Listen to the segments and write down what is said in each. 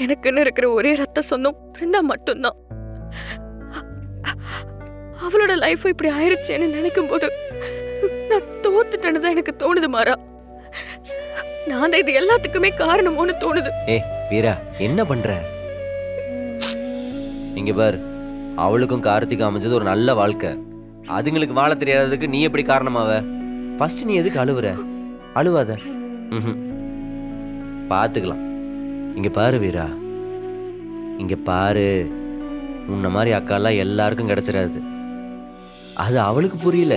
எனக்குன்னு இருக்கிற ஒரே ரத்த சொந்தம் பிருந்தா மட்டும்தான். அவளோட லைஃப் இப்படி ஆயிடுச்சேன்னு நினைக்கும் போது நான் தோத்துட்டேன்னு தான் எனக்கு தோணுது மாறா. நான் தான் இது எல்லாத்துக்குமே காரணமோன்னு தோணுது. வீரா, என்ன பண்ற? இங்க பார், அவளுக்கும் கார்த்திக் அமைஞ்சது ஒரு நல்ல வாழ்க்கை. அதுங்களுக்கு வாழ தெரியாததுக்கு நீ எப்படி காரணமாவ? ஃபர்ஸ்ட் நீ எதுக்கு அழுவுற? அழுவாத. பாத்துக்கலாம். இங்க பாரு வீரா, இங்க பாரு, உன்ன மாதிரி அக்காலாம் எல்லாருக்கும் கிடைச்சிடாது. அது அவளுக்கு புரியல.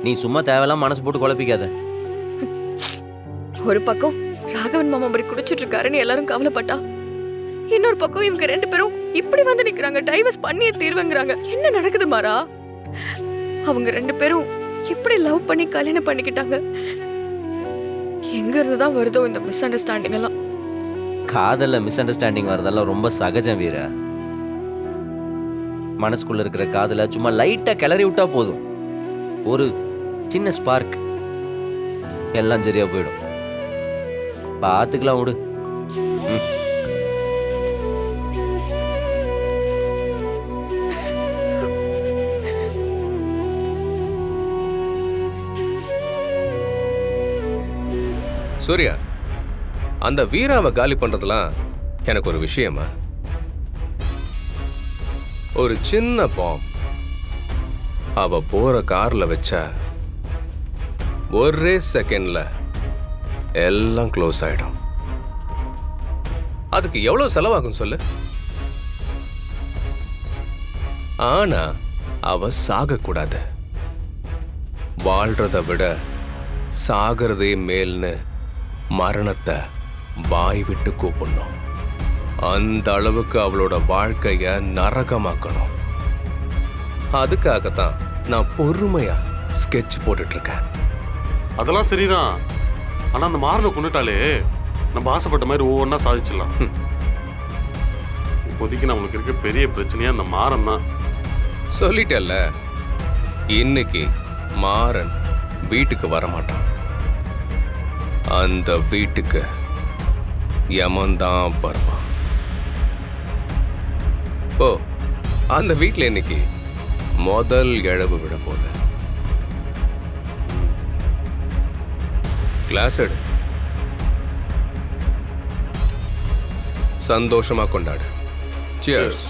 நீ சும்மா தேவையில்லாம மனசு போட்டு குழப்பிக்காத. ஒரு பக்கம் ராகவன் மாமா அப்படி குடிச்சிட்டு இருக்காருன்னு எல்லாரும் கவலைப்பட்டா, இன்னொரு பக்கம் இவங்க 2 பேரும் இப்படி வந்து நிக்கிறாங்க, டைவர்ஸ் பண்ணியே தீர்வுங்கிறாங்க. என்ன நடக்குது மாறா? அவங்க 2 பேரும் எப்படி லவ் பண்ணி கல்யாணம் பண்ணிக்கிட்டாங்க? எங்க இருந்துதான் வருதோ இந்த மிஸ் அண்டர்ஸ்டாண்டிங் எல்லாம்? காதல்ல மிஸ் அண்டர்ஸ்டாண்டிங் வரதெல்லாம் ரொம்ப சகஜம் வீரா. மனசுக்குள்ள இருக்கிற காதல சும்மா லைட்டா கிளறி விட்டா போதும், ஒரு சின்ன ஸ்பார்க், எல்லாம் சரியா போயிடும். பாத்துக்கலாம் விடு. சூர்யா, அந்த வீராவை காலி பண்றதுலாம் எனக்கு ஒரு விஷயமா? ஒரு சின்ன பாம் அவ போற கார்ல வச்சா ஒரே செகண்ட்ல எல்லாம் க்ளோஸ் ஆயிடும். அதுக்கு எவ்வளவு செலவாகும் சொல்லு? ஆனா அவ சாகக்கூடாது. வாழ்றதை விட சாகிறதே மேல்னு மரணத்தை வாய் விட்டு கூப்பிடணும். அந்த அளவுக்கு அவளோட வாழ்க்கைய நரகமாக்கணும். அதுக்காகத்தான் நான் பொறுமையா ஸ்கெட்ச் போட்டுட்டு இருக்கேன். அதெல்லாம் சரிதான். ஆனா அந்த மாறனை கொண்டுட்டாலே நம்ம ஆசைப்பட்ட மாதிரி ஒவ்வொன்றா சாதிச்சிடலாம். இப்போதைக்கு நம்மளுக்கு இருக்க பெரிய பிரச்சனையா அந்த மாறன் தான். சொல்லிட்டல்ல, இன்னைக்கு மாறன் வீட்டுக்கு வரமாட்டான். அந்த வீட்டுக்கு யமன்தான் வருவான். ஓ, அந்த வீட்டில் இன்னைக்கு முதல் இழவு விட போகுது. கிளாஸ் எடு, சந்தோஷமா கொண்டாடு. Cheers.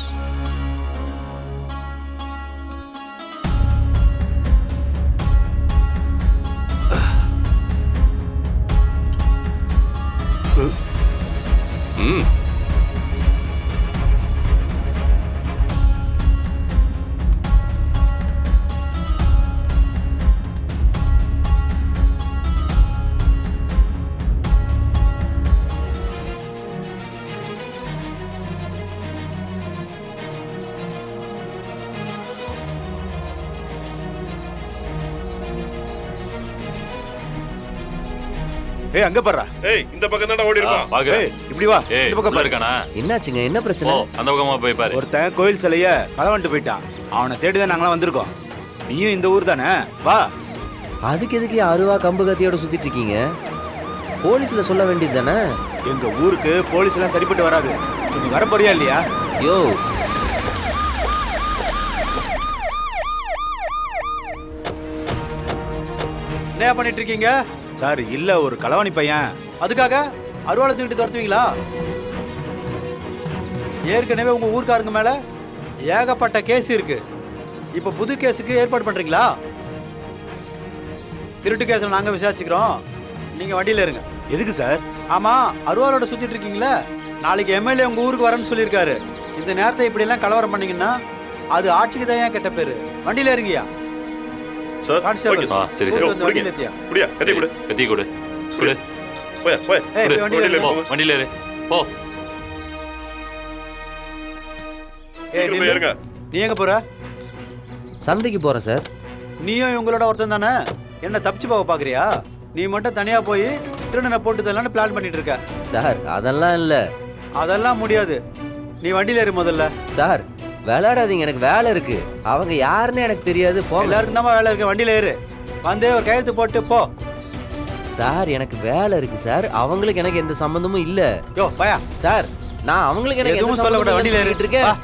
ஏய், அங்க பாரு. ஏய், இந்த பக்கம் தான் ஓடி இருக்கான். வாங்க. ஏய், இப்படி வா. இந்த பக்கம் பாரு. இருக்கானா? என்னாச்சுங்க? என்ன பிரச்சனை? அந்த பக்கமா போய் பாரு. ஒருத்தன் கோயில் சிலைய களவாண்டு போயிட்டான். அவனை தேடிதான் நாங்களாம் வந்திருக்கோம். நீயும் இந்த ஊர் தானே? வா. அதுக்கு எதுக்கு அருவா கம்பு கத்தியோட சுத்திட்டு இருக்கீங்க? போலீஸ்ல சொல்ல வேண்டியது தானே? எங்க ஊருக்கு போலீஸ் எல்லாம் சரிப்பட்டு வராது. நீ வர போறியா இல்லையா? யோ, என்ன பண்ணிட்டு இருக்கீங்க? சார், இல்ல, ஒரு களவாணி பையன். அதுக்காக அருவாளை தூக்கிட்டு துரத்துவீங்களா? ஏற்கனவே உங்க ஊர்க்காரங்க மேல ஏகப்பட்ட கேஸ் இருக்கு. இப்ப புது கேஸுக்கு ஏற்பாடு பண்றீங்களா? திருட்டு கேஸ்ல நாங்க விசாரிச்சுக்கிறோம், நீங்க வண்டியில இருங்க. எதுக்கு சார்? ஆமா, அருவாளோட சுத்திட்டு இருக்கீங்களா? நாளைக்கு எம்எல்ஏ உங்க ஊருக்கு வரேன்னு சொல்லியிருக்காரு. இந்த நேரத்தை இப்படி எல்லாம் கலவரம் பண்ணீங்கன்னா அது ஆட்சிக்கு தான் ஏன் கெட்ட பேரு. வண்டியில இருங்கயா சார், கான்ஸ்டபிள். சரி சரி. வண்டியில ஏத்தியா? புடியா, கத்தி கொடு. கத்தி கொடு. கொடு. போய் போய். ஏய், போய் வண்டியில வண்டியில ஏறு. போ. வண்டியில ஏறு. போ. ஏய், போய் நில்லு. இருங்க. நீ எங்க போற? சந்தைக்கு போறேன் சார். நீயும் இவங்களோட ஒருத்தன் தானே? என்ன தப்பிச்சு போக பாக்குறியா? நீ மட்டும் தனியா போய் திருடனை போட்டு தரலான்னு பிளான் பண்ணிட்டு இருக்க. சார், அதெல்லாம் இல்ல. அதெல்லாம் முடியாது. நீ வண்டியில ஏறு முதல்ல. சார், விளையாடாதீங்க, எனக்கு வேலை இருக்கு. அவங்க யாருன்னு எனக்கு தெரியாது. போங்க. எல்லாருக்கும் தான் வேலை இருக்கு. வண்டியில ஏறு. வந்தே ஒரு கையெழுத்து போட்டு போ. சார் எனக்கு வேலை இருக்கு சார். அவங்களுக்கு எனக்கு எந்த சம்பந்தமும் இல்ல யோ பயா சார். நான் அவங்களுக்கு எனக்கு எதுவும் எந்த சொல்லக்கூடாது, சம்பந்தமும் வண்டியில இல்லைன்னு இருக்கேன். வா.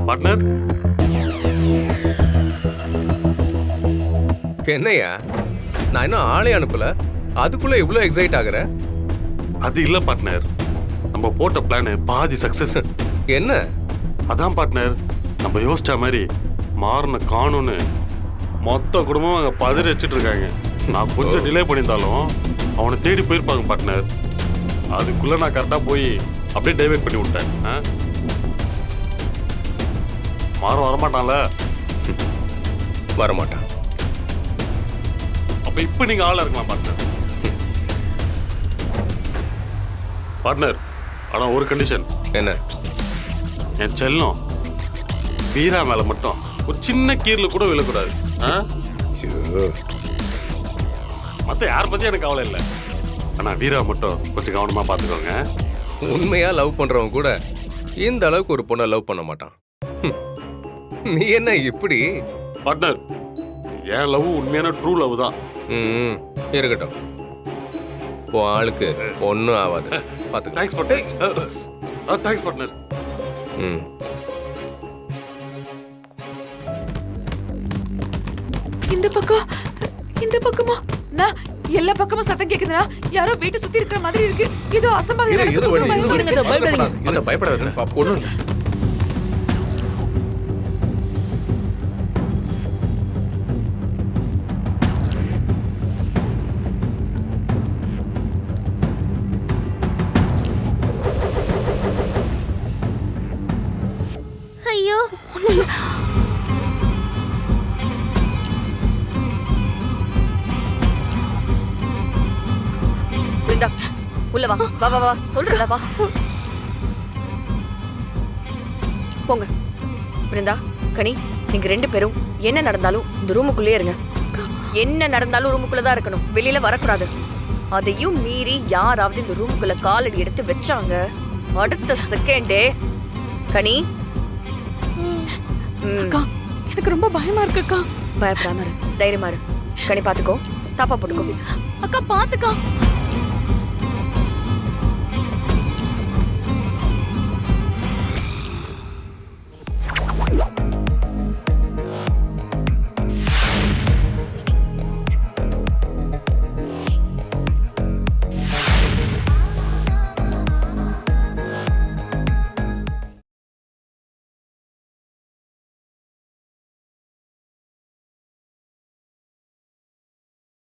பார்ட்னர், என்னையா நான் இன்னும் ஆளே அனுப்பல, அதுக்குள்ள இவ்வளோ எக்ஸைட் ஆகுற? அது இல்ல பார்ட்னர், நம்ம போட்ட பிளான் பாதி சக்சஸ். என்ன? அதான் பார்ட்னர், நம்ம யோசிச்ச மாதிரி மாறனை காணும்னு மொத்த குடும்பம் அங்கே பதறி வச்சுட்டு இருக்காங்க. நான் கொஞ்சம் டிலே பண்ணியிருந்தாலும் அவனை தேடி போயிருப்பாங்க பார்ட்னர். அதுக்குள்ள நான் கரெக்டாக போய் அப்படியே டைவர்ட் பண்ணி விட்டேன். மாறம் வரமாட்டான்ல? வரமாட்டான். அப்ப இப்ப நீங்க ஆளா இருக்கலாம் பார்ட்னர். பார்ட்னர், ஆனா ஒரு கண்டிஷன். என்ன? என் செல்லம் வீரா மேல மட்டும் ஒரு சின்ன கீரல கூட விழக்கூடாது. மத்த யார் பத்தி எனக்கு கவலை இல்லை. ஆனா வீரா மட்டும் கொஞ்சம் கவனமா பாத்துக்கோங்க. உண்மையா லவ் பண்றவன் கூட இந்த அளவுக்கு ஒரு பொண்ணை லவ் பண்ண மாட்டான். நீ என்ன இப்படி? பார்ட்னர், என் லவ் உண்மையான ட்ரூ லவ் தான். ம், இருக்கட்டும். உன் ஆளுக்கு ஒன்றும் ஆகாது, பார்த்துக்கலாம். Thanks partner. Thanks partner. ம். இந்த பக்கமா நான் எல்லா பக்கமும் சத்தம் கேக்குதுனா யாரோ வீட்டை சுத்தி இருக்கிற மாதிரி இருக்கு. ஏதோ அசம்பாவிதம் நடக்குது. பயமா இருக்கு. அந்த பயப்படாத, ஒன்றும் இல்லை. ஐயோ பிருந்தா, உள்ள வா. வா வா வா, சொல்றல வா. போங்க. பிருந்தா, கனி, நீங்க ரெண்டு பேரும் என்ன நடந்தாலும் இந்த ரூமுக்குள்ளே இருங்க. என்ன நடந்தாலும் ரூமுக்குள்ள தான் இருக்கணும், வெளியில வரக்கூடாது. அதையும் மீறி யாராவது இந்த ரூமுக்குள்ள காலடி எடுத்து வச்சாங்க, அடுத்த செகண்டே கனி. அக்கா, எனக்கு ரொம்ப பயமா இருக்கு அக்கா. பயப்படாம இரு, தைரியமா இரு. கனி பாத்துக்கோ, தாப்பா போட்டுக்கோ. அக்கா பாத்துக்கா.